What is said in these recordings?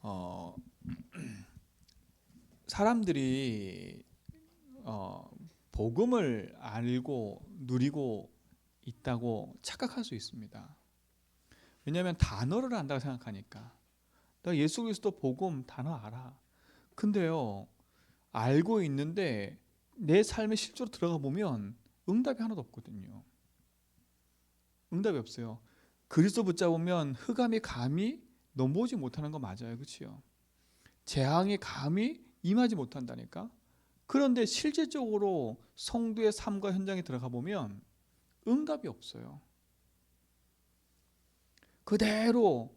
어, 사람들이 복음을 알고 누리고 있다고 착각할 수 있습니다. 왜냐하면 단어를 안다고 생각하니까. 나 예수 그리스도 복음 단어 알아. 근데요, 알고 있는데 내 삶에 실제로 들어가 보면 응답이 하나도 없거든요. 응답이 없어요. 그리스도 붙잡으면 흑암이 감히 넘보지 못하는 거 맞아요. 그렇죠? 재앙이 감히 임하지 못한다니까. 그런데 실질적으로 성도의 삶과 현장에 들어가 보면 응답이 없어요. 그대로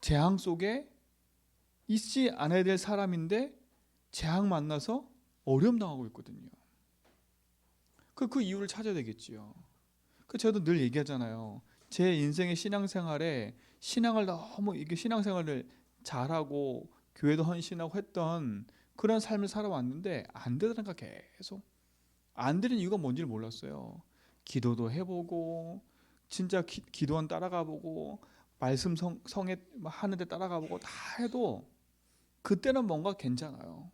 재앙 속에 있지 않아야 될 사람인데 재앙 만나서 어려움 당하고 있거든요. 그 이유를 찾아야 되겠지요. 저도 늘 얘기하잖아요. 제 인생의 신앙생활에 신앙을 너무 이게 신앙생활을 잘하고 교회도 헌신하고 했던 그런 삶을 살아왔는데 안 되더라니까. 계속 안 되는 이유가 뭔지를 몰랐어요. 기도도 해보고 진짜 기도원 따라가보고 말씀 성에 하는데 따라가보고 다 해도 그때는 뭔가 괜찮아요.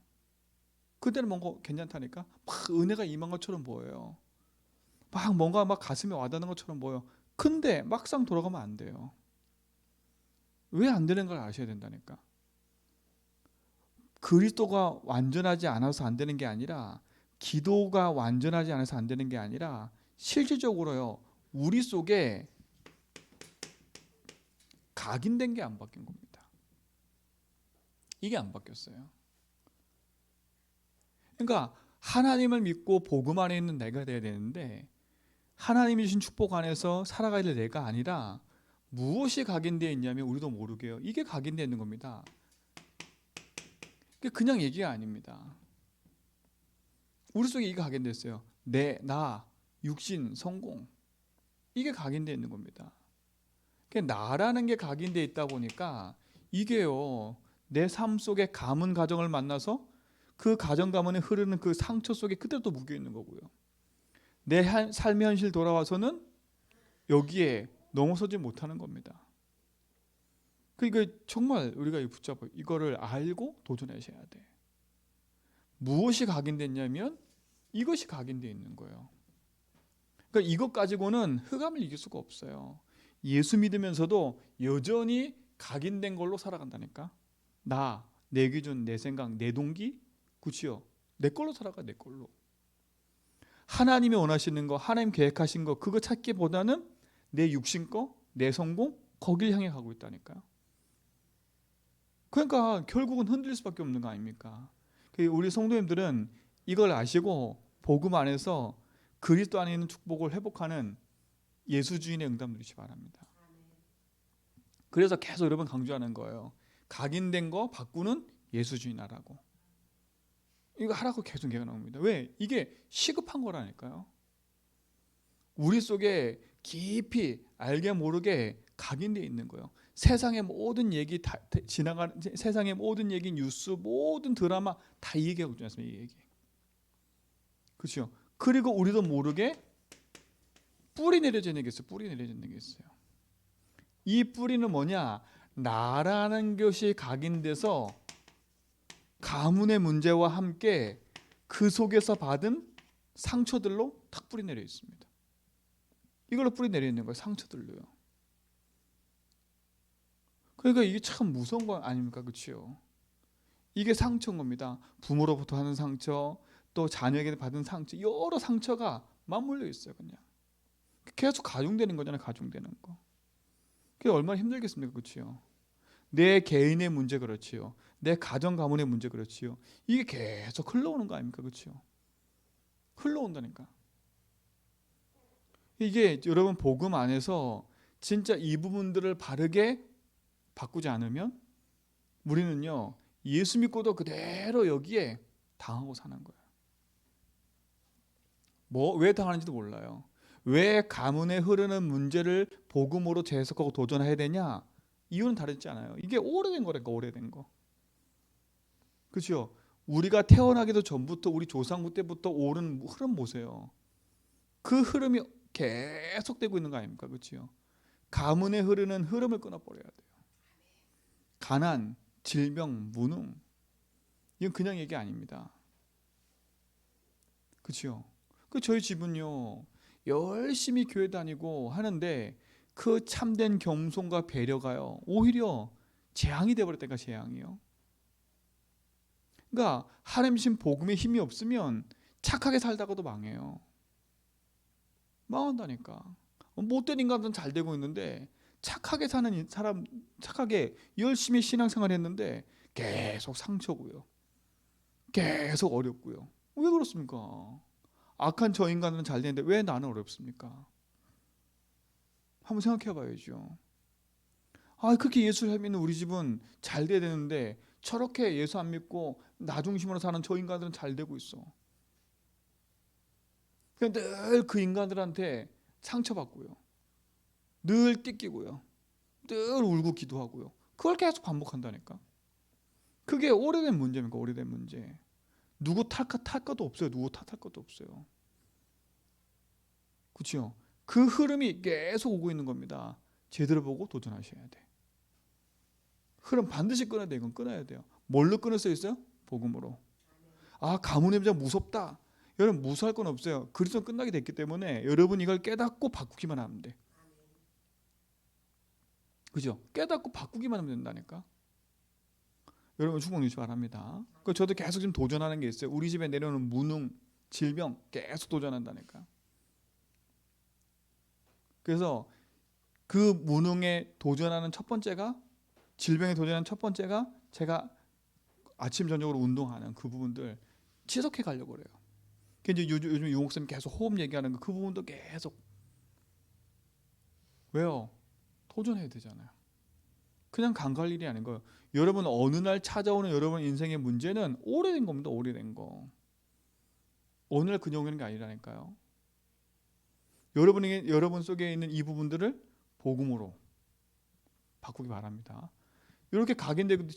그때는 뭔가 괜찮다니까. 막 은혜가 임한 것처럼 보여요. 막 뭔가 막 가슴에 와닿는 것처럼 보여. 근데 막상 돌아가면 안 돼요. 왜 안 되는 걸 아셔야 된다니까. 그리스도가 완전하지 않아서 안 되는 게 아니라, 기도가 완전하지 않아서 안 되는 게 아니라 실질적으로요, 우리 속에 각인된 게 안 바뀐 겁니다. 이게 안 바뀌었어요. 그러니까 하나님을 믿고 복음 안에 있는 내가 돼야 되는데, 하나님이 주신 축복 안에서 살아가야 될 내가 아니라 무엇이 각인되어 있냐면 우리도 모르게요. 이게 각인되어 있는 겁니다. 그냥 얘기가 아닙니다. 우리 속에 이게 각인됐어요. 나, 육신, 성공. 이게 각인되어 있는 겁니다. 나라는 게 각인되어 있다 보니까 이게요, 내 삶 속에 가문 가정을 만나서 그 가정 가문에 흐르는 그 상처 속에 그대로 또 묶여 있는 거고요. 내 삶의 현실 돌아와서는 여기에 넘어서지 못하는 겁니다. 그러니까 정말 우리가 붙잡아 이거를 알고 도전하셔야 돼. 무엇이 각인됐냐면 이것이 각인되어 있는 거예요. 그러니까 이것 가지고는 흑암을 이길 수가 없어요. 예수 믿으면서도 여전히 각인된 걸로 살아간다니까. 내 기준, 내 생각, 내 동기, 그치요? 내 걸로 살아가, 내 걸로. 하나님이 원하시는 거, 하나님 계획하신 거, 그거 찾기보다는 내 육신 거, 내 성공, 거길 향해 가고 있다니까요. 그러니까 결국은 흔들릴 수밖에 없는 거 아닙니까? 우리 성도님들은 이걸 아시고 복음 안에서 그리스도 안에 있는 축복을 회복하는 예수주인의 응답 누리시 바랍니다. 그래서 계속 여러분 강조하는 거예요. 각인된 거 바꾸는 예수주인 하라고. 이거 하라고 계속 얘기가 나옵니다. 왜? 이게 시급한 거라니까요. 우리 속에 깊이 알게 모르게 각인되어 있는 거예요. 세상의 모든 얘기 다 지나가는, 세상의 모든 얘기, 뉴스, 모든 드라마 다 이 얘기하고 있지 않습니까? 이 얘기. 그렇죠? 그리고 우리도 모르게 뿌리 내려지는 게 있어요. 뿌리 내려지는 게 있어요. 이 뿌리는 뭐냐? 나라는 것이 각인돼서 가문의 문제와 함께 그 속에서 받은 상처들로 탁 뿌리 내려 있습니다. 이걸로 뿌리 내려 있는 거예요. 상처들로요. 그러니까 이게 참 무서운 거 아닙니까? 그렇죠? 이게 상처인 겁니다. 부모로부터 하는 상처, 또 자녀에게 받은 상처, 여러 상처가 맞물려 있어요. 그냥 계속 가중되는 거잖아요. 가중되는 거. 그게 얼마나 힘들겠습니까? 그렇죠? 내 개인의 문제 그렇지요. 내 가정 가문의 문제 그렇지요. 이게 계속 흘러오는 거 아닙니까? 그렇죠? 흘러온다니까. 이게 여러분 복음 안에서 진짜 이 부분들을 바르게 바꾸지 않으면 우리는요, 예수 믿고도 그대로 여기에 당하고 사는 거예요. 왜 당하는지도 몰라요. 왜 가문에 흐르는 문제를 복음으로 재해석하고 도전해야 되냐? 이유는 다르지 않아요. 이게 오래된 거라니까. 오래된 거. 그렇죠? 우리가 태어나기도 전부터 우리 조상부 때부터 오른 흐름 보세요. 그 흐름이 계속되고 있는 거 아닙니까? 그렇죠? 가문에 흐르는 흐름을 끊어버려야 돼요. 가난, 질병, 무능, 이건 그냥 얘기 아닙니다. 그렇죠? 그 저희 집은요 열심히 교회 다니고 하는데 그 참된 겸손과 배려가요 오히려 재앙이 되어버렸다니까. 재앙이요. 그러니까 하나님 신 복음에 힘이 없으면 착하게 살다가도 망해요. 망한다니까. 못된 인간들은 잘 되고 있는데 착하게 사는 사람, 착하게 열심히 신앙생활 했는데 계속 상처고요. 계속 어렵고요. 왜 그렇습니까? 악한 저 인간은 잘 되는데 왜 나는 어렵습니까? 한번 생각해 봐야죠. 그렇게 예수를 믿는 우리 집은 잘 돼야 되는데 저렇게 예수 안 믿고 나 중심으로 사는 저 인간들은 잘 되고 있어. 늘 그 인간들한테 상처받고요. 늘 띠끼고요. 늘 울고 기도하고요. 그걸 계속 반복한다니까. 그게 오래된 문제입니까? 오래된 문제. 누구 탈 것도 없어요. 누구 탓할 것도 없어요. 그렇죠? 그 흐름이 계속 오고 있는 겁니다. 제대로 보고 도전하셔야 돼. 흐름 반드시 끊어야 돼. 이건 끊어야 돼요. 뭘로 끊을 수 있어요? 복음으로. 가문 냄새가 무섭다. 여러분 무서워할 건 없어요. 그리스도 끝나게 됐기 때문에 여러분 이걸 깨닫고 바꾸기만 하면 돼. 그죠? 깨닫고 바꾸기만 하면 된다니까. 여러분 축복 누리시 바랍니다. 저도 계속 지금 도전하는 게 있어요. 우리 집에 내려오는 무능, 질병 계속 도전한다니까. 그래서 그 무능에 도전하는 첫 번째가, 질병에 도전하는 첫 번째가 제가 아침 저녁으로 운동하는 그 부분들 지속해 가려고 그래요. 이제 요즘 유 목사님 계속 호흡 얘기하는 그 부분도 계속. 왜요? 도전해야 되잖아요. 그냥 간과할 일이 아닌 거예요. 여러분 어느 날 찾아오는 여러분 인생의 문제는 오래된 겁니다. 오래된 거. 어느 날 그냥 오는 게 아니라니까요. 여러분 속에 있는 이 부분들을 복음으로 바꾸기 바랍니다. 이렇게 각인되고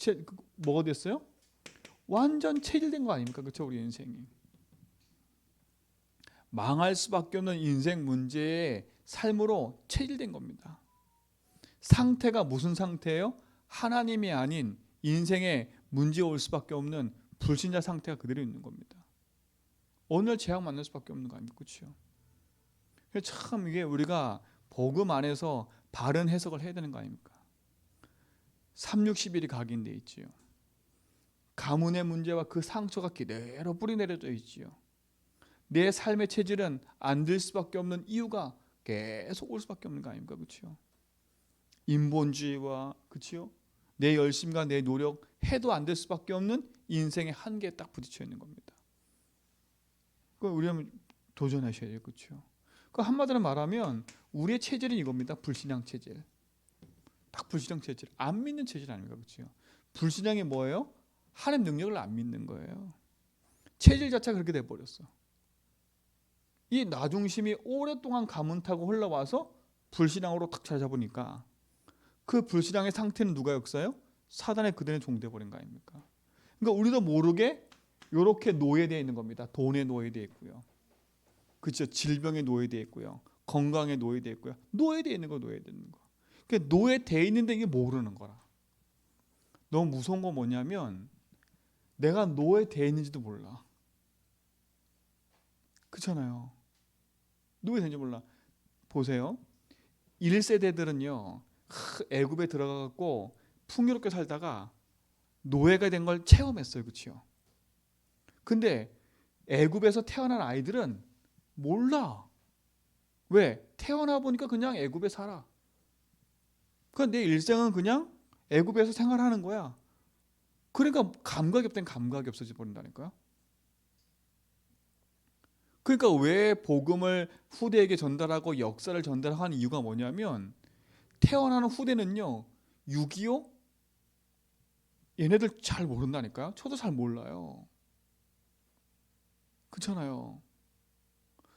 뭐가 됐어요? 완전 체질된 거 아닙니까? 그렇죠? 우리 인생이. 망할 수밖에 없는 인생 문제의 삶으로 체질된 겁니다. 상태가 무슨 상태예요? 하나님이 아닌 인생에 문제가 올 수밖에 없는 불신자 상태가 그대로 있는 겁니다. 어느 날 재앙 만날 수밖에 없는 거 아닙니까? 그렇죠? 참 이게 우리가 복음 안에서 바른 해석을 해야 되는 거 아닙니까? 360일이 각인돼 있지요. 가문의 문제와 그 상처가 그대로 뿌리 내려져 있지요. 내 삶의 체질은 안 될 수밖에 없는 이유가 계속 올 수밖에 없는 거 아닙니까? 그렇죠? 인본주의와 그렇죠? 내 열심과 내 노력 해도 안 될 수밖에 없는 인생의 한계에 딱 부딪혀 있는 겁니다. 우리는 도전하셔야 돼요. 그렇죠? 한마디로 말하면 우리의 체질은 이겁니다. 불신앙 체질. 딱 불신앙 체질. 안 믿는 체질 아닙니까? 그렇죠? 불신앙이 뭐예요? 하나님 능력을 안 믿는 거예요. 체질 자체가 그렇게 돼버렸어. 이 나중심이 오랫동안 가문 타고 흘러와서 불신앙으로 탁 찾아보니까 그 불신앙의 상태는 누가 역사요? 사단의 그들의 종돼버린 거 아닙니까? 그러니까 우리도 모르게 이렇게 노예되어 있는 겁니다. 돈에 노예되어 있고요. 그렇죠? 질병에 노예되어 있고요. 건강에 노예되어 있고요. 노예되어 있는 거, 노예되어 있는 거. 그러니까 노예되어 있는데 이게 모르는 거라. 너무 무서운 건 뭐냐면 내가 노예되어 있는지도 몰라. 그렇잖아요. 노예되는지 몰라. 보세요. 1세대들은요. 애굽에 들어가고 풍요롭게 살다가 노예가 된 걸 체험했어요. 그렇죠? 근데 애굽에서 태어난 아이들은 몰라. 왜? 태어나 보니까 그냥 애굽에 살아. 그러니까 내 일생은 그냥 애굽에서 생활하는 거야. 그러니까 감각이 없다면 감각이 없어져 버린다니까요. 그러니까 왜 복음을 후대에게 전달하고 역사를 전달하는 이유가 뭐냐면 태어나는 후대는요. 6.25 얘네들 잘 모른다니까요. 저도 잘 몰라요. 그렇잖아요.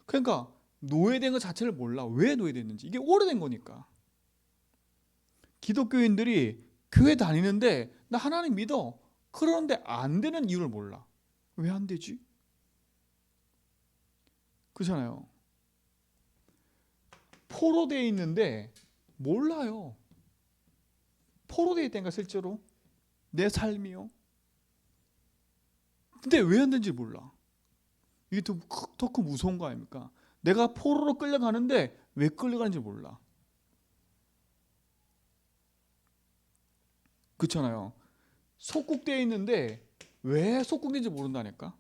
그러니까 노예된 것 자체를 몰라. 왜 노예됐는지. 이게 오래된 거니까. 기독교인들이 교회 다니는데 나 하나님 믿어. 그러는데 안 되는 이유를 몰라. 왜 안 되지? 그렇잖아요. 포로되어 있는데 몰라요. 포로되어 있다니까 실제로. 내 삶이요. 근데 왜 안 되는지 몰라. 이게 더 큰 무서운 거 아닙니까? 내가 포로로 끌려가는데 왜 끌려가는지 몰라. 그렇잖아요. 속국되어 있는데 왜 속국인지 모른다니까.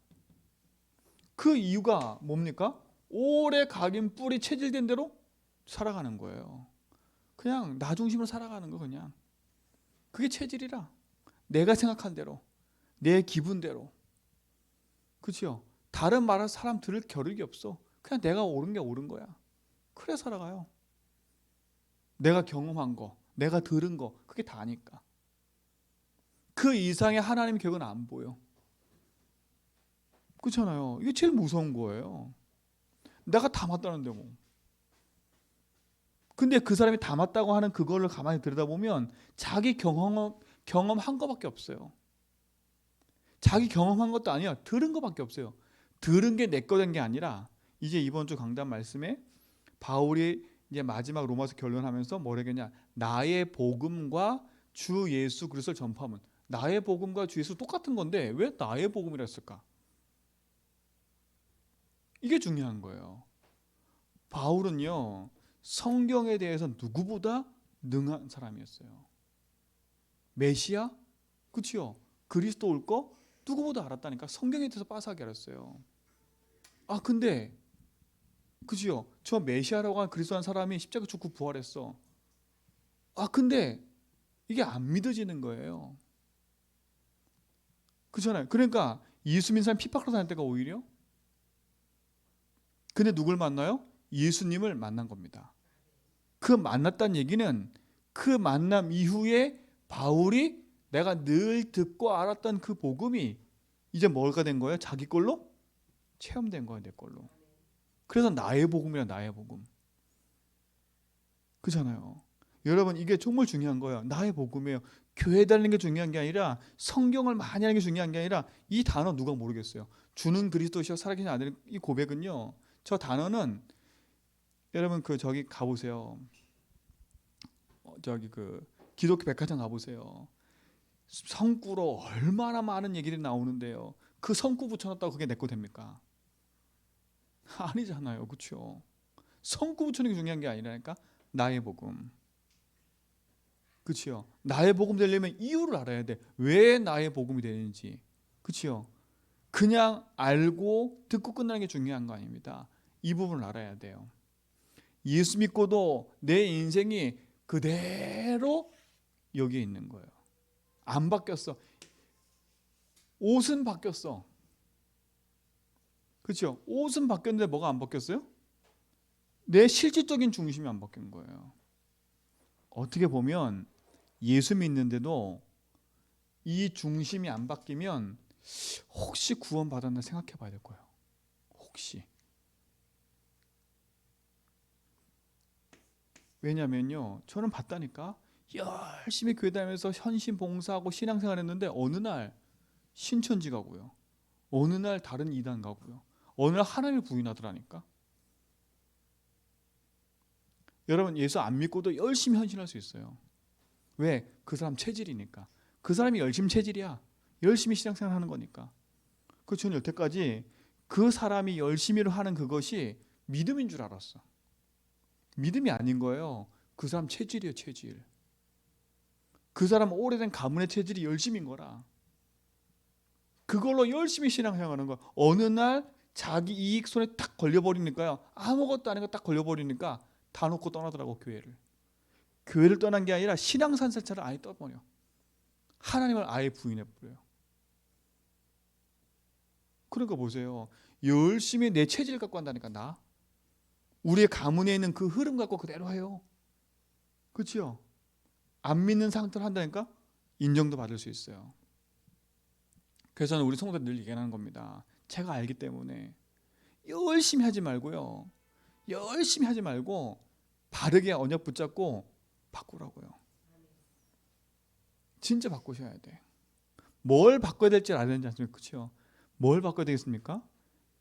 그 이유가 뭡니까? 오래 각인 뿔이 체질된 대로 살아가는 거예요. 그냥 나 중심으로 살아가는 거 그냥. 그게 체질이라. 내가 생각한 대로, 내 기분대로. 그렇죠? 다른 말을 사람 들을 겨를이 없어. 그냥 내가 옳은 게 옳은 거야. 그래 살아가요. 내가 경험한 거, 내가 들은 거, 그게 다니까. 그 이상의 하나님의 격은 안 보여. 그렇잖아요. 이게 제일 무서운 거예요. 내가 다 맞다는데 뭐. 근데 그 사람이 다 맞다고 하는 그거를 가만히 들여다보면 자기 경험한 거밖에 없어요. 자기 경험한 것도 아니야. 들은 거밖에 없어요. 들은 게 내 거 된 게 아니라 이제 이번 주 강단 말씀에 바울이 이제 마지막 로마서 결론하면서 뭐라고 했냐? 나의 복음과 주 예수 그리스도를 전파하면 나의 복음과 주 예수 똑같은 건데 왜 나의 복음이라 했을까? 이게 중요한 거예요. 바울은요. 성경에 대해서 누구보다 능한 사람이었어요. 메시아? 그치요? 그리스도 올 거 누구보다 알았다니까. 성경에 대해서 빠삭하게 알았어요. 아 근데 그치요? 저 메시아라고 한 그리스도 한 사람이 십자가 죽고 부활했어. 아 근데 이게 안 믿어지는 거예요. 그렇잖아요. 그러니까 예수 믿는 사람이 핍박으로 다닐 때가 오히려 근데 누굴 만나요? 예수님을 만난 겁니다. 그 만났다는 얘기는 그 만남 이후에 바울이 내가 늘 듣고 알았던 그 복음이 이제 뭐가 된 거예요? 자기 걸로 체험된 거예요. 내 걸로. 그래서 나의 복음이라 나의 복음. 그렇잖아요. 여러분 이게 정말 중요한 거예요. 나의 복음이에요. 교회 다니는 게 중요한 게 아니라 성경을 많이 하는 게 중요한 게 아니라 이 단어 누가 모르겠어요. 주는 그리스도시여 살아계신 아들 이 고백은요. 저 단어는 여러분 그 저기 가보세요. 저기 그 기독교 백화점 가보세요. 성구로 얼마나 많은 얘기들이 나오는데요. 그 성구 붙여놨다고 그게 내 거 됩니까? 아니잖아요. 그렇죠? 성구 붙여놓는 게 중요한 게 아니라니까. 나의 복음. 그렇죠? 나의 복음 되려면 이유를 알아야 돼. 왜 나의 복음이 되는지. 그렇죠? 그냥 알고 듣고 끝나는 게 중요한 거 아닙니다. 이 부분을 알아야 돼요. 예수 믿고도 내 인생이 그대로 여기에 있는 거예요. 안 바뀌었어. 옷은 바뀌었어. 그렇죠? 옷은 바뀌었는데 뭐가 안 바뀌었어요? 내 실질적인 중심이 안 바뀐 거예요. 어떻게 보면 예수 믿는데도 이 중심이 안 바뀌면 혹시 구원 받았나 생각해 봐야 될 거예요. 혹시. 왜냐면요. 저는 봤다니까. 열심히 교회 다니면서 헌신 봉사하고 신앙생활 했는데 어느 날 신천지 가고요. 어느 날 다른 이단 가고요. 어느 날 하나님을 부인하더라니까. 여러분 예수 안 믿고도 열심히 헌신할 수 있어요. 왜? 그 사람 체질이니까. 그 사람이 열심 체질이야. 열심히 신앙생활 하는 거니까. 그 저는 여태까지 그 사람이 열심히 하는 그것이 믿음인 줄 알았어. 믿음이 아닌 거예요. 그 사람 체질이에요. 체질. 그 사람 오래된 가문의 체질이 열심인 거라. 그걸로 열심히 신앙생활하는 거야. 어느 날 자기 이익 손에 딱 걸려버리니까요. 아무것도 아닌 거 딱 걸려버리니까 다 놓고 떠나더라고 교회를. 교회를 떠난 게 아니라 신앙산세차를 아예 떠버려. 하나님을 아예 부인해버려요. 그러니까 보세요. 열심히 내 체질 갖고 한다니까 나. 우리의 가문에 있는 그 흐름 갖고 그대로 해요. 그렇죠? 안 믿는 상태로 한다니까 인정도 받을 수 있어요. 그래서 저는 우리 성도들 늘 얘기하는 겁니다. 제가 알기 때문에 열심히 하지 말고요. 열심히 하지 말고 바르게 언약 붙잡고 바꾸라고요. 진짜 바꾸셔야 돼. 뭘 바꿔야 될지 알아야 되지 않습니까? 그렇죠? 뭘 바꿔야 되겠습니까?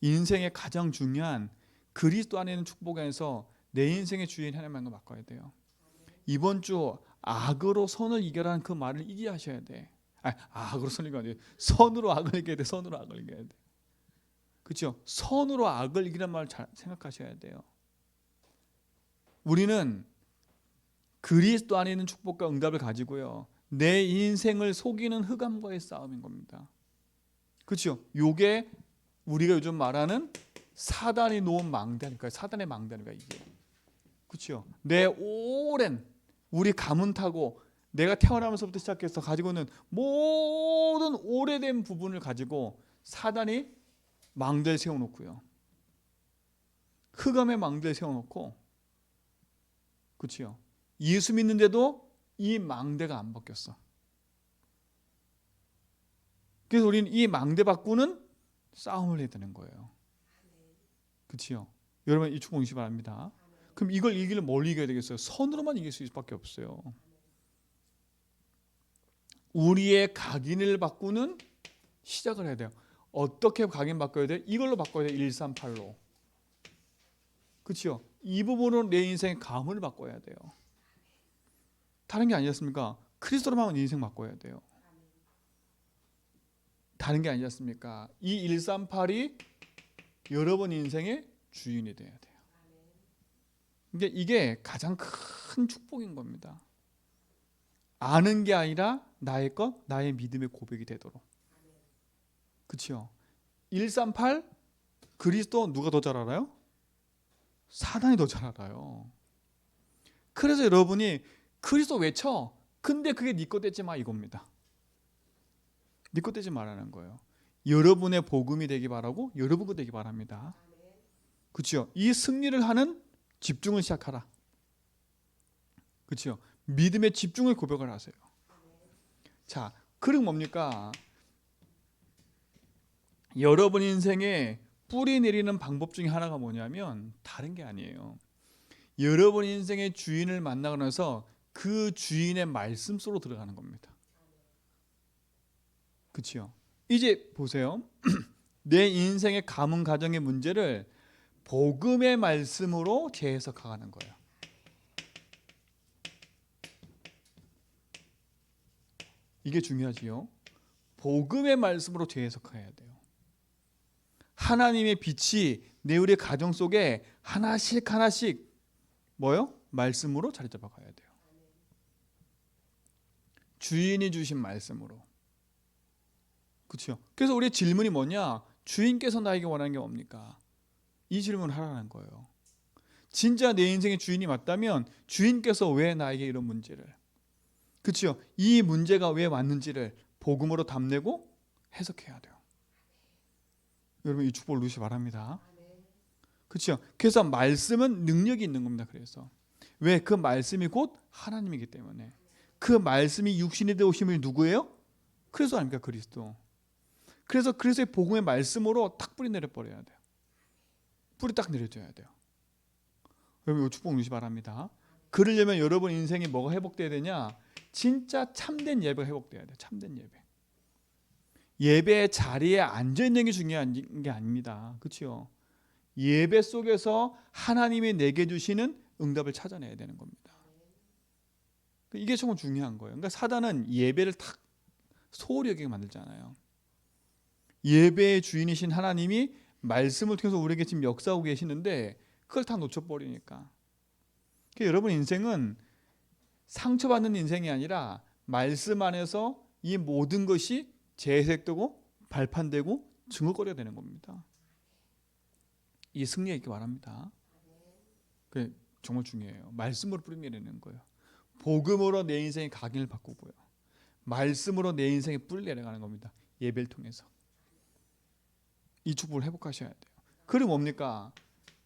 인생의 가장 중요한 그리스도 안에 있는 축복 안에서 내 인생의 주인 하나님만 바꿔야 돼요. 이번 주 악으로 선을 이겨라는 그 말을 이기하셔야 돼. 악으로 선을 이기면 안 돼. 선으로 악을 이겨야 돼. 선으로 악을 이겨야 돼. 그렇죠? 선으로 악을 이기란 말을 잘 생각하셔야 돼요. 우리는 그리스도 안에 있는 축복과 응답을 가지고요, 내 인생을 속이는 흑암과의 싸움인 겁니다. 그렇죠? 요게 우리가 요즘 말하는 사단이 놓은 망대니까, 사단의 망대니까 이게. 그렇죠? 내 오랜 우리 가문 타고 내가 태어나면서부터 시작해서 가지고 있는 모든 오래된 부분을 가지고 사단이 망대를 세워놓고요, 흑암의 망대를 세워놓고, 그렇죠? 예수 믿는데도 이 망대가 안 바뀌었어. 그래서 우리는 이 망대 바꾸는 싸움을 해야 되는 거예요. 그렇죠? 여러분 이 축복 이시 바랍니다. 그럼 이걸 이기려면 뭘 이겨야 되겠어요? 선으로만 이길 수 밖에 없어요. 우리의 각인을 바꾸는 시작을 해야 돼요. 어떻게 각인 바꿔야 돼? 이걸로 바꿔야 돼. 138로. 그렇죠? 이 부분으로 내 인생의 감을 바꿔야 돼요. 다른 게 아니었습니까? 그리스도로만 하면 인생 바꿔야 돼요. 다른 게 아니지 않습니까? 이 138이 여러분 인생의 주인이 돼야 돼요. 이게 가장 큰 축복인 겁니다. 아는 게 아니라 나의 것, 나의 믿음의 고백이 되도록. 그렇죠? 138 그리스도 누가 더 잘 알아요? 사단이 더 잘 알아요. 그래서 여러분이 그리스도 외쳐. 근데 그게 네 것 되지 마 이겁니다. 네 것 되지 말라는 거예요. 여러분의 복음이 되기 바라고 여러분 것 되기 바랍니다. 그렇죠? 이 승리를 하는 집중을 시작하라. 그렇죠? 믿음의 집중을 고백을 하세요. 자, 그럼 뭡니까? 여러분 인생에 뿌리 내리는 방법 중에 하나가 뭐냐면 다른 게 아니에요. 여러분 인생의 주인을 만나고 나서 그 주인의 말씀 속으로 들어가는 겁니다. 그렇죠? 이제 보세요. 내 인생의 가문 가정의 문제를 복음의 말씀으로 재해석하는 거예요. 이게 중요하지요. 복음의 말씀으로 재해석해야 돼요. 하나님의 빛이 내 우리 가정 속에 하나씩 하나씩 뭐요? 말씀으로 자리 잡아 가야 돼요. 주인이 주신 말씀으로. 그렇죠? 그래서 우리의 질문이 뭐냐? 주인께서 나에게 원하는 게 뭡니까? 이 질문을 하라는 거예요. 진짜 내 인생의 주인이 맞다면 주인께서 왜 나에게 이런 문제를, 그렇죠? 이 문제가 왜 왔는지를 복음으로 답내고 해석해야 돼요. 여러분 이 축복을 누리시기 바랍니다. 그렇죠? 그래서 말씀은 능력이 있는 겁니다. 그래서 왜? 그 말씀이 곧 하나님이기 때문에. 그 말씀이 육신이 되어 오심이 누구예요? 그리스도 아닙니까? 그리스도. 그래서 그리스도의 복음의 말씀으로 딱 뿌리 내려버려야 돼요. 뿌리 딱 내려줘야 돼요. 여러분 이 축복 누리시기 바랍니다. 그러려면 여러분 인생이 뭐가 회복돼야 되냐? 진짜 참된 예배가 회복돼야 돼요. 참된 예배. 예배의 자리에 앉아있는 게 중요한 게 아닙니다. 그렇죠? 예배 속에서 하나님이 내게 주시는 응답을 찾아내야 되는 겁니다. 이게 정말 중요한 거예요. 그러니까 사단은 예배를 탁 소홀히 여기게 만들잖아요. 예배의 주인이신 하나님이 말씀을 통해서 우리에게 지금 역사하고 계시는데 그걸 다 놓쳐버리니까. 그러니까 여러분 인생은 상처받는 인생이 아니라 말씀 안에서 이 모든 것이 재해석되고 발판되고 증거거리가 되는 겁니다. 이 승리에 있기 바랍니다. 그게 정말 중요해요. 말씀으로 뿌리내리는 거예요. 복음으로 내 인생의 각인을 바꾸고요. 말씀으로 내 인생에 뿌리 내려가는 겁니다. 예배를 통해서. 이 축복을 회복하셔야 돼요. 그럼 뭡니까?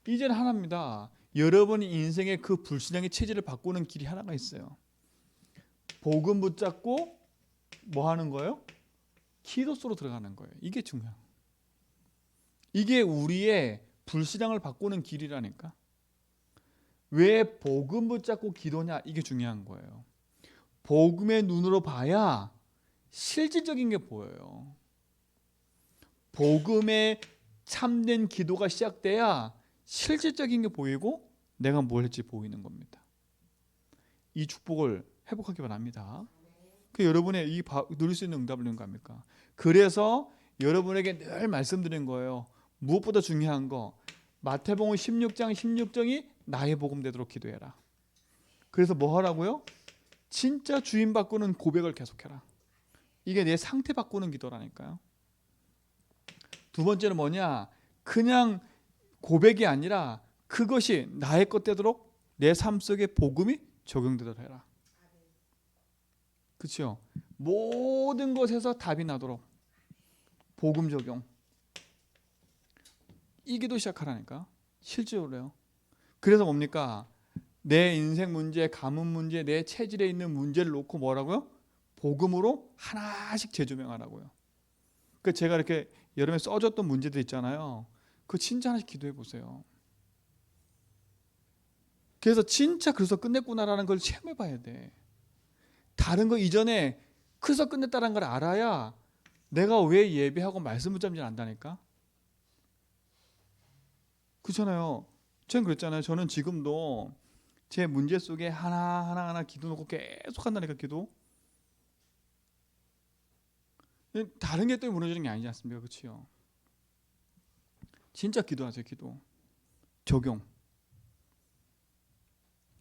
이제는 하나입니다. 여러분이 인생의 그 불신앙의 체질을 바꾸는 길이 하나가 있어요. 복음 붙잡고 뭐 하는 거예요? 기도 속으로 들어가는 거예요. 이게 중요해요. 이게 우리의 불신앙을 바꾸는 길이라니까. 왜 복음 붙잡고 기도냐? 이게 중요한 거예요. 복음의 눈으로 봐야 실질적인 게 보여요. 복음의 참된 기도가 시작돼야 실질적인 게 보이고 내가 뭘 했지 보이는 겁니다. 이 축복을 회복하기 바랍니다. 그 여러분의 누릴 수 있는 응답을 누린 거 아닙니까? 그래서 여러분에게 늘 말씀드린 거예요. 무엇보다 중요한 거 마태복음 16장 16절이 나의 복음 되도록 기도해라. 그래서 뭐 하라고요? 진짜 주인 바꾸는 고백을 계속해라. 이게 내 상태 바꾸는 기도라니까요. 두 번째는 뭐냐? 그냥 고백이 아니라 그것이 나의 것 되도록 내 삶 속에 복음이 적용되도록 해라. 그렇죠? 모든 것에서 답이 나도록 복음 적용. 이 기도 시작하라니까. 실제로요. 그래서 뭡니까? 내 인생 문제, 가문 문제, 내 체질에 있는 문제를 놓고 뭐라고요? 복음으로 하나씩 재조명하라고요. 그 제가 이렇게 여름에 써줬던 문제들 있잖아요. 그 진짜 하나씩 기도해 보세요. 그래서 진짜 그래서 끝냈구나라는 걸 체험해 봐야 돼. 다른 거 이전에 그래서 끝냈다는 걸 알아야 내가 왜 예배하고 말씀 붙잡는지 안다니까. 그렇잖아요. 저는 그랬잖아요. 저는 지금도 제 문제 속에 하나 기도 놓고 계속 한다니까. 기도. 다른 게 때문에 무너지는 게 아니지 않습니까? 그렇죠? 진짜 기도하세요. 기도. 적용.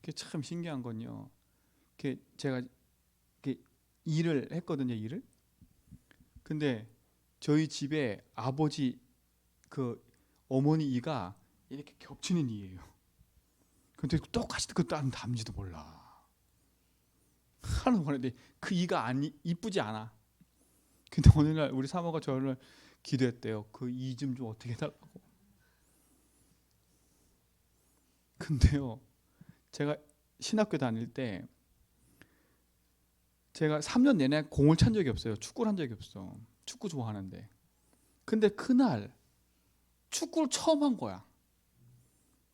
그게 참 신기한 건요. 제가 일을 했거든요. 일을. 근데 저희 집에 아버지 그 어머니 이가 이렇게 겹치는 이예요. 근데 똑같이 그 다른 담지도 몰라. 하는 거는데 그 이가 이쁘지 않아. 근데 어느 날 우리 사모가 저를 기도했대요. 그 이 좀 어떻게 해달라고. 근데요, 제가 신학교 다닐 때 제가 3년 내내 공을 찬 적이 없어요. 축구를 한 적이 없어. 축구 좋아하는데. 근데 그날 축구를 처음 한 거야.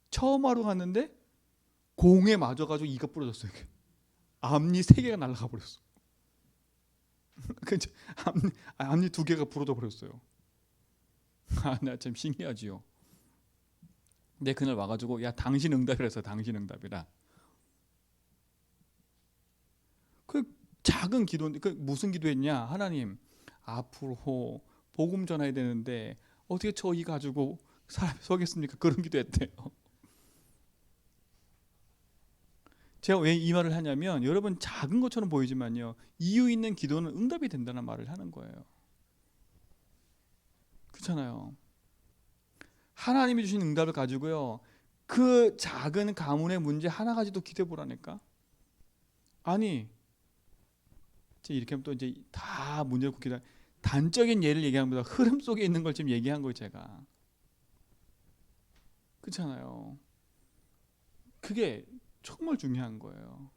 처음 하러 갔는데 공에 맞아가지고 이가 부러졌어요. 앞니 3개가 날아가 버렸어. 앞니 2개가 부러져 버렸어요. 나 참 신기하지요. 근데 그날 와가지고 야 당신 응답이라 해서 당신 응답이라. 그 작은 기도, 그 무슨 기도했냐? 하나님 앞으로 복음 전해야 되는데 어떻게 저 이 가지고 사람이 서겠습니까? 그런 기도했대요. 제가 왜 이 말을 하냐면 여러분 작은 것처럼 보이지만요 이유 있는 기도는 응답이 된다는 말을 하는 거예요. 그렇잖아요. 하나님이 주신 응답을 가지고요 그 작은 가문의 문제 하나 가지도 기도해 보라니까. 아니 이렇게 하면 또 이제 다 문제를 기도. 단적인 예를 얘기한 것보다 흐름 속에 있는 걸 지금 얘기한 거예요 제가. 그렇잖아요. 그게 정말 중요한 거예요.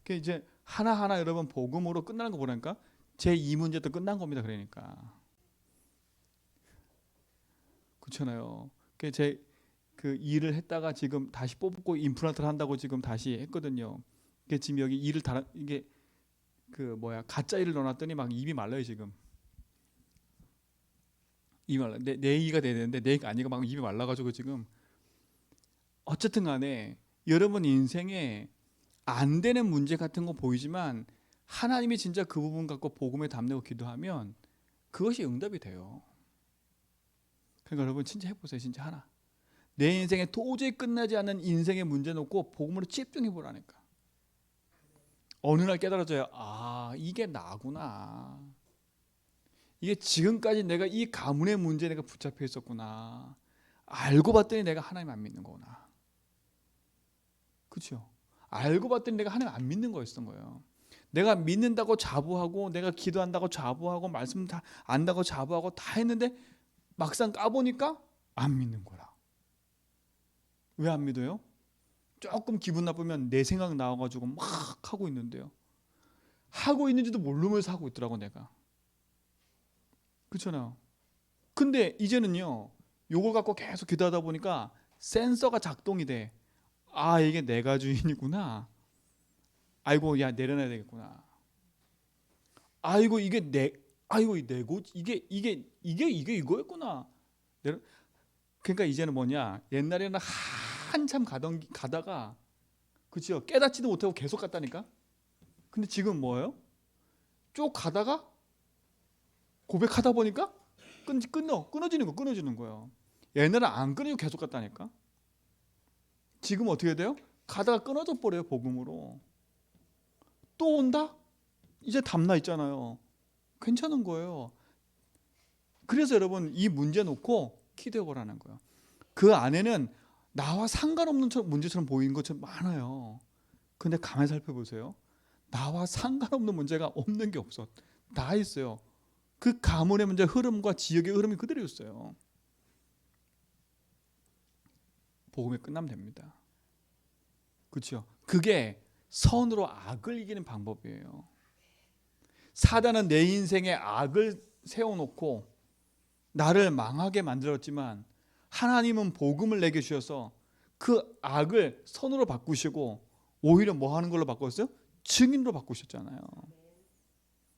그 이제 하나하나 여러분 복음으로 끝나는 거 보니까 제 이 문제도 끝난 겁니다. 그러니까 그렇잖아요. 그 일을 했다가 지금 다시 뽑고 임플란트를 한다고 지금 다시 했거든요. 지금 여기 일을 이게 가짜 일을 넣어놨더니 막 입이 말라요 지금. 입이 말라. 내 이가 돼야 되는데 내 이가 아니고 막 입이 말라가지고 지금. 어쨌든간에 여러분 인생에 안 되는 문제 같은 거 보이지만 하나님이 진짜 그 부분 갖고 복음에 담내고 기도하면 그것이 응답이 돼요. 그러니까 여러분 진짜 해보세요. 진짜 하나. 내 인생에 도저히 끝나지 않는 인생의 문제 놓고 복음으로 집중해 보라니까. 어느 날 깨달아져요. 아 이게 나구나. 이게 지금까지 내가 이 가문의 문제에 내가 붙잡혀 있었구나. 알고 봤더니 내가 하나님 안 믿는 거구나. 그렇죠? 알고 봤더니 내가 하나님 안 믿는 거였던 거예요. 내가 믿는다고 자부하고 내가 기도한다고 자부하고 말씀 다 안다고 자부하고 다 했는데 막상 까보니까 안 믿는 거라. 왜 안 믿어요? 조금 기분 나쁘면 내 생각 나와가지고 막 하고 있는데요. 하고 있는지도 모르면서 하고 있더라고 내가. 그렇잖아요. 근데 이제는요. 요걸 갖고 계속 기도하다 보니까 센서가 작동이 돼. 아 이게 내가 주인이구나. 아이고 야 내려놔야 되겠구나. 아이고 이게 아이고 내고 이게 이거였구나. 그러니까 이제는 뭐냐? 옛날에는 한참 가다가 그렇죠. 깨닫지도 못하고 계속 갔다니까. 근데 지금 뭐예요? 쭉 가다가 고백하다 보니까 끊어지는 거예요. 얘네는 안 끊어지고 계속 갔다니까. 지금 어떻게 돼요? 가다가 끊어져 버려요. 복음으로. 또 온다? 이제 담나 있잖아요. 괜찮은 거예요. 그래서 여러분 이 문제 놓고 기도해 보라는 거예요. 그 안에는 나와 상관없는 문제처럼 보이는 것처럼 많아요. 근데 가만히 살펴보세요. 나와 상관없는 문제가 없는 게 없어. 다 있어요. 그 가문의 문제 흐름과 지역의 흐름이 그대로 있어요. 복음이 끝나면 됩니다. 그렇죠? 그게 선으로 악을 이기는 방법이에요. 사단은 내 인생에 악을 세워놓고 나를 망하게 만들었지만 하나님은 복음을 내게 주셔서 그 악을 선으로 바꾸시고 오히려 뭐 하는 걸로 바꿨어요? 증인으로 바꾸셨잖아요.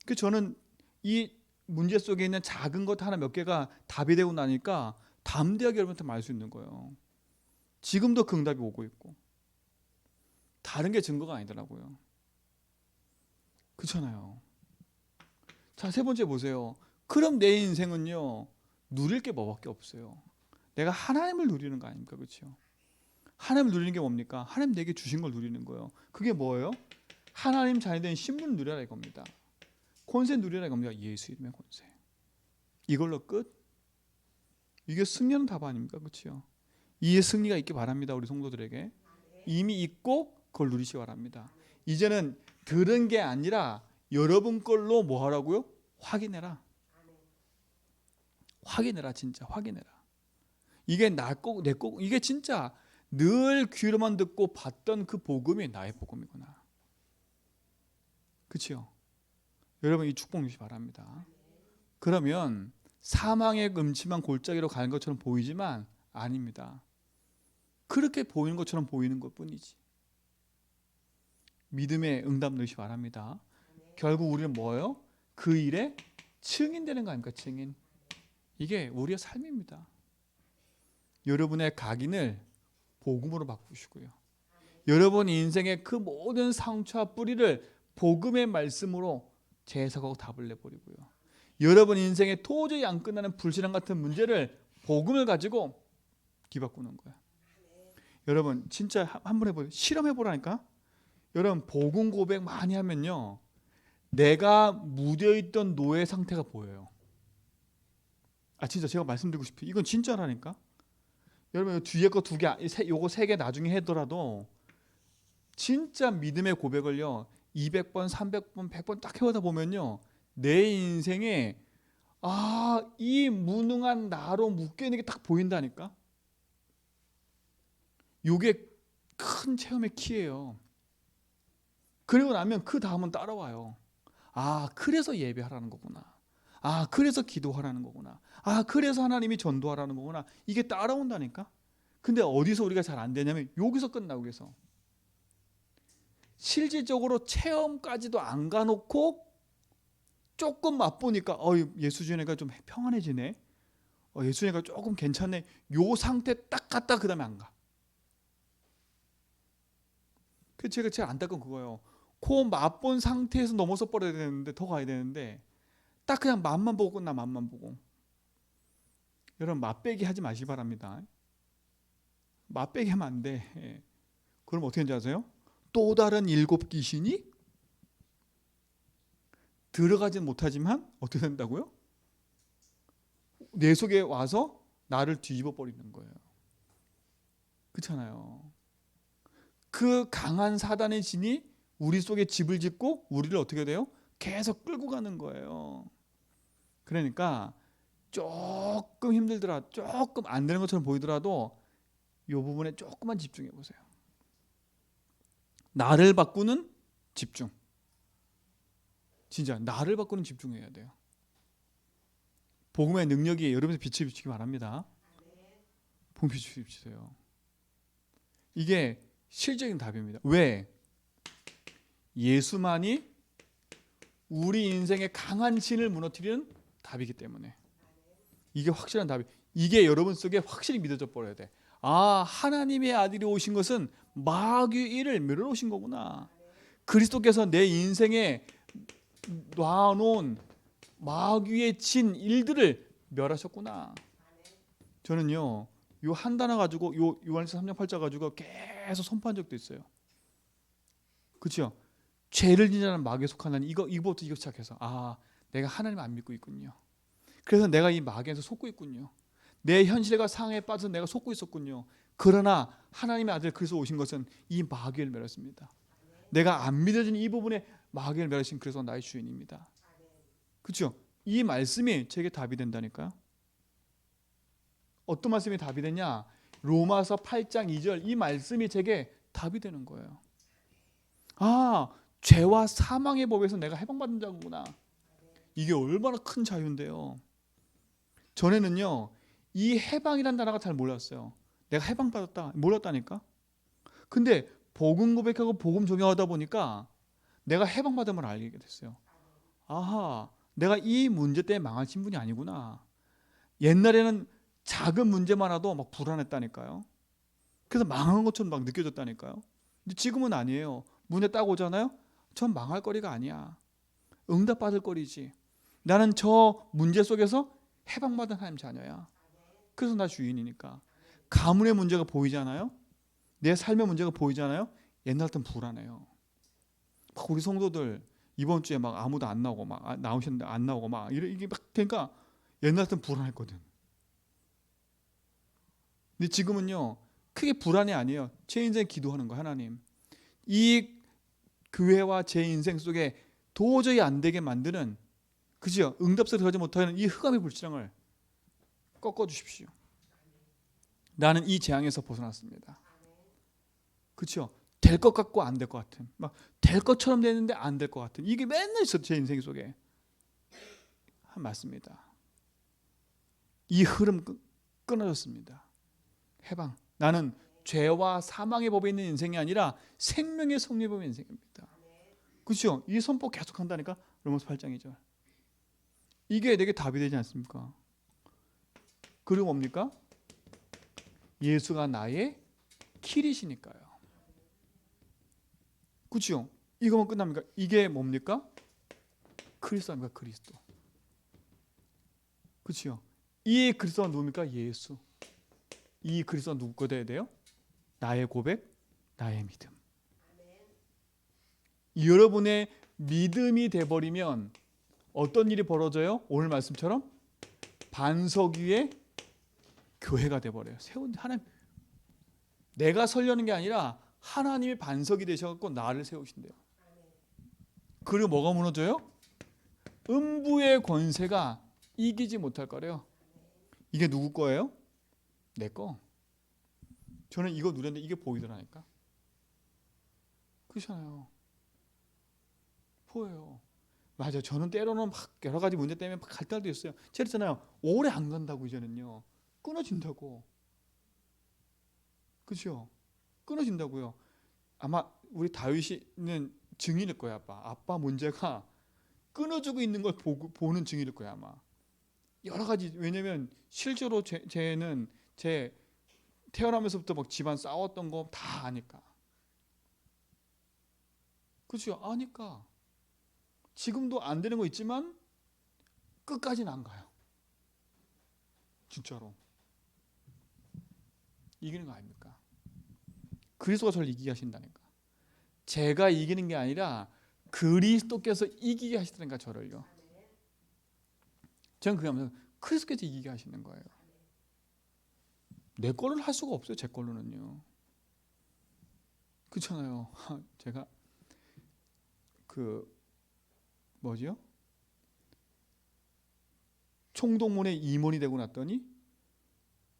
그래서 저는 이 문제 속에 있는 작은 것 하나 몇 개가 답이 되고 나니까 담대하게 여러분한테 말할 수 있는 거예요. 지금도 그 응답이 오고 있고 다른 게 증거가 아니더라고요. 그렇잖아요. 자, 세 번째 보세요. 그럼 내 인생은요 누릴 게 뭐밖에 없어요. 내가 하나님을 누리는 거 아닙니까? 그렇죠? 하나님을 누리는 게 뭡니까? 하나님 내게 주신 걸 누리는 거예요. 그게 뭐예요? 하나님 자녀된 신분을 누려라 이겁니다. 권세 누려라 이겁니다. 예수 이름의 권세. 이걸로 끝? 이게 승리하는 답 아닙니까? 그렇죠? 이에 승리가 있기 바랍니다. 우리 성도들에게. 이미 있고 그걸 누리시기 바랍니다. 이제는 들은 게 아니라 여러분 걸로 뭐 하라고요? 확인해라. 확인해라. 진짜 확인해라. 이게 이게 진짜 늘 귀로만 듣고 봤던 그 복음이 나의 복음이구나. 그렇죠? 여러분 이 축복 누리시기 바랍니다. 그러면 사망의 음침한 골짜기로 가는 것처럼 보이지만 아닙니다. 그렇게 보이는 것처럼 보이는 것뿐이지. 믿음의 응답 누리시기 바랍니다. 결국 우리는 뭐예요? 그 일에 증인되는 거 아닙니까? 증인. 이게 우리의 삶입니다. 여러분의 각인을 복음으로 바꾸시고요. 여러분 인생의 그 모든 상처와 뿌리를 복음의 말씀으로 재해석하고 답을 내버리고요. 여러분 인생에 도저히 안 끝나는 불신앙 같은 문제를 복음을 가지고 뒤바꾸는 거예요. 여러분 진짜 한번 해보세요. 실험해보라니까. 여러분 복음 고백 많이 하면요. 내가 묻어있던 노예 상태가 보여요. 진짜 제가 말씀드리고 싶어요. 이건 진짜라니까. 여러분 뒤에 거 2개, 요거 3개 나중에 하더라도 진짜 믿음의 고백을요. 200번, 300번, 100번 딱 해오다 보면요. 내 인생에 이 무능한 나로 묶여있는 게 딱 보인다니까. 요게 큰 체험의 키예요. 그리고 나면 그 다음은 따라와요. 그래서 예배하라는 거구나. 그래서 기도하라는 거구나. 그래서 하나님이 전도하라는 거구나. 이게 따라온다니까. 근데 어디서 우리가 잘 안 되냐면 여기서 끝나고 계서 실질적으로 체험까지도 안 가놓고 조금 맛보니까 예수 주니까 좀 평안해지네. 예수 주니까 조금 괜찮네. 요 상태 딱 갔다 그 다음에 안 가. 그래서 제가 제일 안타까운 그거예요. 그 맛본 상태에서 넘어서 버려야 되는데 더 가야 되는데 딱 그냥 맛만 보고 끝나. 맛만 보고. 여러분 맛배기 하지 마시기 바랍니다. 맛배기 하면 안 돼. 그럼 어떻게 되는지 아세요? 또 다른 7 귀신이 들어가진 못하지만 어떻게 된다고요? 내 속에 와서 나를 뒤집어 버리는 거예요. 그렇잖아요. 그 강한 사단의 진이 우리 속에 집을 짓고 우리를 어떻게 돼요? 계속 끌고 가는 거예요. 그러니까 조금 힘들더라도 조금 안 되는 것처럼 보이더라도 이 부분에 조금만 집중해 보세요. 나를 바꾸는 집중. 진짜 나를 바꾸는 집중해야 돼요. 복음의 능력이 여러분의 빛을 비추기 바랍니다. 복음 빛을 비추세요. 이게 실적인 답입니다. 왜? 예수만이 우리 인생의 강한 신을 무너뜨리는 답이기 때문에. 이게 확실한 답이. 이게 여러분 속에 확실히 믿어져 버려야 돼. 하나님의 아들이 오신 것은 마귀의 일을 밀어놓으신 거구나. 그리스도께서 내 인생에 놔놓은 마귀의 진 일들을 멸하셨구나. 저는요, 요 한 단어 가지고 요 요한일서 3장 8절 가지고 계속 선포한 적도 있어요. 그렇죠? 죄를 지니는 마귀에 속하는 이거부터 시작해서 내가 하나님 안 믿고 있군요. 그래서 내가 이 마귀에서 속고 있군요. 내 현실과 상황에 빠져서 내가 속고 있었군요. 그러나 하나님의 아들 그리스도 오신 것은 이 마귀를 멸했습니다. 내가 안 믿어진 이 부분에 마귀를 멸하신 그리스도가 나의 주인입니다. 그렇죠? 이 말씀이 제게 답이 된다니까요. 어떤 말씀이 답이 되냐? 로마서 8장 2절 이 말씀이 제게 답이 되는 거예요. 죄와 사망의 법에서 내가 해방받은 자구나. 이게 얼마나 큰 자유인데요. 전에는요, 이 해방이라는 단어가 잘 몰랐어요. 내가 해방받았다 몰랐다니까. 근데 복음 고백하고 복음 적용하다 보니까 내가 해방받음을 알게 됐어요. 내가 이 문제 때문에 망한 신분이 아니구나. 옛날에는 작은 문제만 와도 막 불안했다니까요. 그래서 망한 것처럼 막 느껴졌다니까요. 근데 지금은 아니에요. 문제 딱 오잖아요. 전 망할 거리가 아니야. 응답받을 거리지. 나는 저 문제 속에서 해방받은 하나님 자녀야. 그래서 나 주인이니까. 가문의 문제가 보이잖아요. 내 삶의 문제가 보이잖아요. 옛날 같은 불안해요. 막 우리 성도들 이번 주에 막 아무도 안 나오고 막 나오셨는데 안 나오고 막 이게 막 되니까 옛날 같은 불안했거든. 근데 지금은요, 크게 불안이 아니에요. 제 인생에 기도하는 거. 하나님, 이 교회와 제 인생 속에 도저히 안 되게 만드는, 그죠? 응답소리 들어가지 못하는 이 흑암의 불씨랑을 꺾어주십시오. 나는 이 재앙에서 벗어났습니다. 그렇죠? 될 것 같고 안 될 것 같은, 막 될 것처럼 되는데 안 될 것 같은, 이게 맨날 있어. 제 인생 속에. 맞습니다. 이 흐름 끊어졌습니다. 해방. 나는 죄와 사망의 법에 있는 인생이 아니라 생명의 성리의 법의 인생입니다. 그렇죠? 이 선포 계속 한다니까. 로마서 8장이죠. 이게 내게 답이 되지 않습니까? 그리고 뭡니까? 예수가 나의 길이시니까요. 그렇죠? 이거만 끝납니까? 이게 뭡니까? 그리스도입니까? 그리스도. 그렇죠? 이 그리스도가 누굽니까? 예수. 이 그리스도가 누구 거 돼야 돼요? 나의 고백, 나의 믿음. 여러분의 믿음이 돼버리면 어떤 일이 벌어져요? 오늘 말씀처럼 반석 위에 교회가 돼버려요. 세운 하나님, 내가 설려는 게 아니라 하나님이 반석이 되셔갖고 나를 세우신대요. 그리고 뭐가 무너져요? 음부의 권세가 이기지 못할 거래요. 이게 누구 거예요? 내 거. 저는 이거 누렸는데 이게 보이더라니까. 그렇잖아요. 보여요. 맞아요. 저는 때로는 막 여러 가지 문제 때문에 막 갈 때도 있어요. 제가 그랬잖아요. 오래 안 간다고 이제는요. 끊어진다고. 그렇죠? 끊어진다고요. 아마 우리 다윗이는 증인일 거야. 아빠 문제가 끊어지고 있는 걸 보는 증인일 거야 아마. 여러 가지. 왜냐면 실제로 쟤는 제 태어나면서부터 막 집안 싸웠던 거 다 아니까. 그렇죠? 아니까. 지금도 안 되는 거 있지만 끝까지는 안 가요. 진짜로. 이기는 거 아닙니까? 그리스도가 저를 이기게 하신다니까. 제가 이기는 게 아니라 그리스도께서 이기게 하시다니까 저를요. 저는 그게 하면서 그리스도께서 이기게 하시는 거예요. 내 걸로는 할 수가 없어요. 제 걸로는요. 그렇잖아요. 제가 뭐지요? 총동문회 임원이 되고 났더니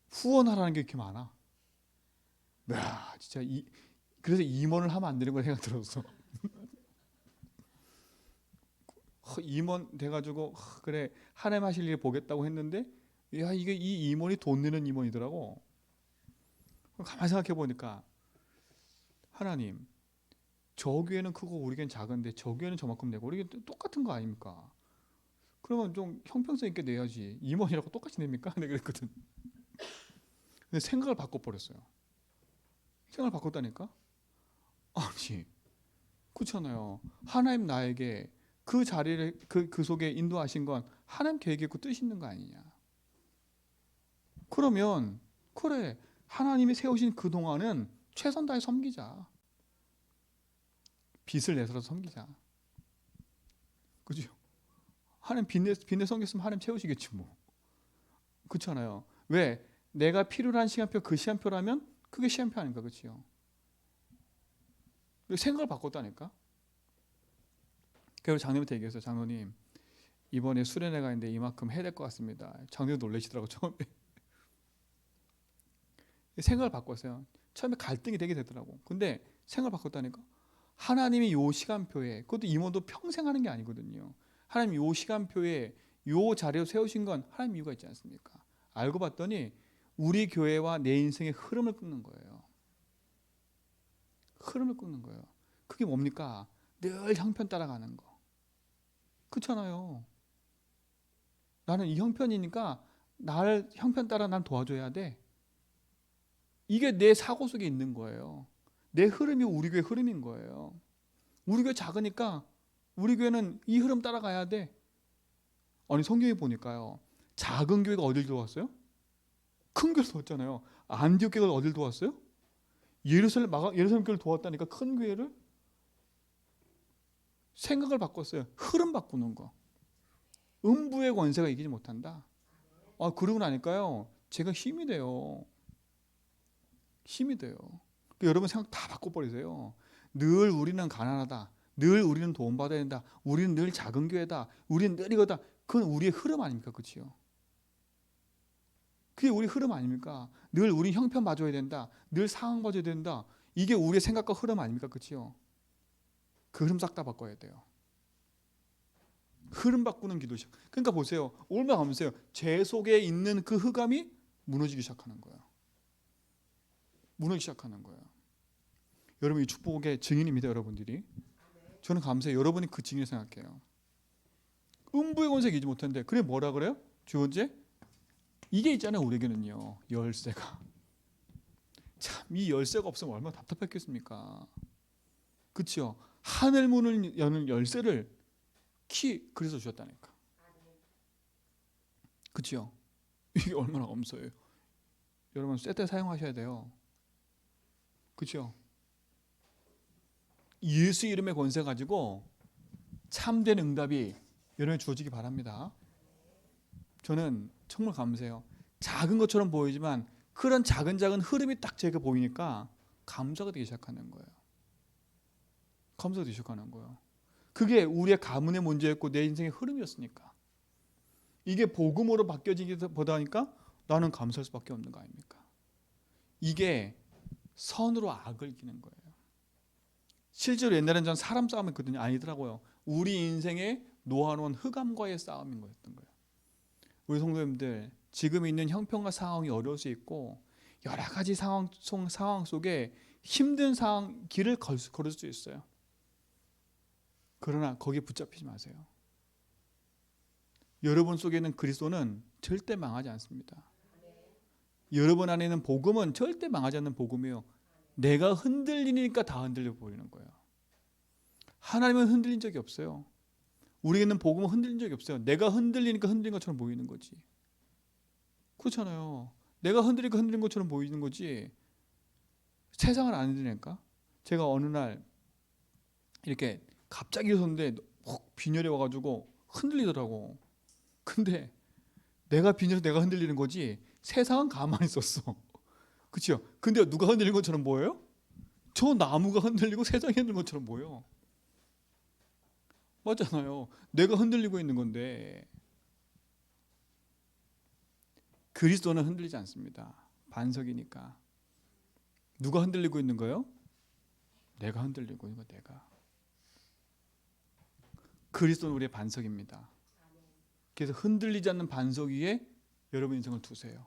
후원하라는 게 이렇게 많아. 야, 진짜 그래서 임원을 하면 안 되는 걸 생각 들었어. 임원 돼가지고 그래 하나님 하실 일 보겠다고 했는데 야 이게 이 임원이 돈 내는 임원이더라고. 가만히 생각해 보니까 하나님 저 교회는 크고 우리 교회는 작은데 저 교회는 저만큼 내고 우리 교회는 똑같은 거 아닙니까? 그러면 좀 형평성 있게 내야지. 임원이라고 똑같이 냅니까? 내가 그랬거든. 근데 생각을 바꿔버렸어요. 생각을 바꿨다니까? 아니 그렇잖아요. 하나님 나에게 그 자리를 그 속에 인도하신 건 하나님 계획이 있고 뜻이 있는 거 아니냐. 그러면 그래, 하나님이 세우신 그 동안은 최선 다해 섬기자. 빚을 내서라도 섬기자. 그죠? 하나님 빚내 섬겼으면 하나님 채우시겠지 뭐. 그렇잖아요. 왜? 내가 필요로 한 시간표 그 시간표라면 그게 시간표 아닌가, 그렇죠? 생각을 바꿨다니까. 그래서 장로님한테 얘기했어요. 장로님, 이번에 수련회가 있는데 이만큼 해야 될 것 같습니다. 장로님 놀라시더라고 처음에. 생각을 바꿨어요. 처음에 갈등이 되게 되더라고. 근데 생각을 바꿨다니까. 하나님이 요 시간표에, 그것도 임원도 평생 하는 게 아니거든요. 하나님 요 시간표에 요 자리로 세우신 건 하나님 이유가 있지 않습니까? 알고 봤더니 우리 교회와 내 인생의 흐름을 끊는 거예요. 흐름을 끊는 거예요. 그게 뭡니까? 늘 형편 따라가는 거. 그렇잖아요. 나는 이 형편이니까 나를 형편 따라 난 도와줘야 돼. 이게 내 사고 속에 있는 거예요. 내 흐름이 우리 교회 흐름인 거예요. 우리 교회 작으니까 우리 교회는 이 흐름 따라가야 돼. 아니 성경에 보니까요. 작은 교회가 어딜 도왔어요? 큰 교회를 도왔잖아요. 안디옥 교회가 어딜 도왔어요? 예루살렘 교회를 도왔다니까. 큰 교회를. 생각을 바꿨어요. 흐름 바꾸는 거. 음부의 권세가 이기지 못한다. 그러고 나니까요. 제가 힘이 돼요. 힘이 돼요. 여러분 생각 다 바꿔버리세요. 늘 우리는 가난하다. 늘 우리는 도움받아야 된다. 우리는 늘 작은 교회다. 우리는 늘 이거다. 그건 우리의 흐름 아닙니까? 그렇죠? 그게 우리 흐름 아닙니까? 늘 우리 형편 봐줘야 된다. 늘 상황 봐줘야 된다. 이게 우리의 생각과 흐름 아닙니까? 그렇죠? 그 흐름 싹 다 바꿔야 돼요. 흐름 바꾸는 기도 시작. 그러니까 보세요. 얼마나 감사해요. 제 속에 있는 그 흑암이 무너지기 시작하는 거예요. 무너지기 시작하는 거예요. 여러분 이 축복의 증인입니다. 여러분들이. 저는 감사해요. 여러분이 그 증인을 생각해요. 음부의 권세가 이기지 못하는데 그래 뭐라 그래요? 주 번째 이게 있잖아요. 우리에게는요. 열쇠가. 참 이 열쇠가 없으면 얼마나 답답했겠습니까? 그렇죠? 하늘 문을 여는 열쇠를 그래서 주셨다니까. 그렇죠? 이게 얼마나 감사해요. 여러분 쇠때 사용하셔야 돼요. 그렇죠? 예수 이름의 권세 가지고 참된 응답이 여러분에 주어지기 바랍니다. 저는 정말 감사해요. 작은 것처럼 보이지만 그런 작은 흐름이 딱 제가 보이니까 감사가 되기 시작하는 거예요. 감사가 되기 시작하는 거예요. 그게 우리의 가문의 문제였고 내 인생의 흐름이었으니까. 이게 복음으로 바뀌어지기보다 하니까 나는 감사할 수밖에 없는 거 아닙니까? 이게 선으로 악을 이기는 거예요. 실제로 옛날에는 전 사람 싸움이었거든요. 아니더라고요. 우리 인생에 놓아놓은 흑암과의 싸움인 거였던 거예요. 우리 성도님들 지금 있는 형편과 상황이 어려울 수 있고 여러 가지 상황 속에 힘든 길을 걸을 수 있어요. 그러나 거기에 붙잡히지 마세요. 여러분 속에 있는 그리스도는 절대 망하지 않습니다. 여러분 안에 있는 복음은 절대 망하지 않는 복음이에요. 내가 흔들리니까 다 흔들려 보이는 거예요. 하나님은 흔들린 적이 없어요. 우리에 있는 복음은 흔들린 적이 없어요. 내가 흔들리니까 흔들린 것처럼 보이는 거지. 그렇잖아요. 내가 흔들리니까 흔들린 것처럼 보이는 거지. 세상을 안 흔들리니까. 제가 어느 날 이렇게 갑자기 일어섰는데 혹 빈혈이 와가지고 흔들리더라고. 근데 내가 흔들리는 거지 세상은 가만히 있었어. 그렇죠? 근데 누가 흔들리는 것처럼 보여요? 저 나무가 흔들리고 세상이 흔들리는 것처럼 보여. 맞잖아요. 내가 흔들리고 있는 건데 그리스도는 흔들리지 않습니다. 반석이니까. 누가 흔들리고 있는 거예요? 내가 흔들리고 있는 거 내가. 그리스도는 우리의 반석입니다. 그래서 흔들리지 않는 반석 위에 여러분 인생을 두세요.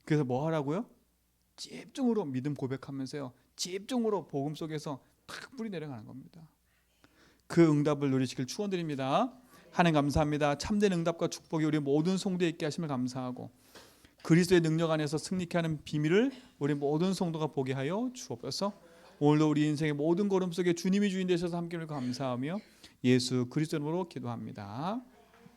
그래서 뭐 하라고요? 집중으로 믿음 고백하면서요. 집중으로 복음 속에서 탁 뿌리 내려가는 겁니다. 그 응답을 누리시길 축원드립니다. 하나님 감사합니다. 참된 응답과 축복이 우리 모든 성도에 있게 하심을 감사하고 그리스도의 능력 안에서 승리케 하는 비밀을 우리 모든 성도가 보게 하여 주옵소서. 오늘도 우리 인생의 모든 걸음 속에 주님이 주인 되셔서 함께를 감사하며 예수 그리스도 이름으로 기도합니다.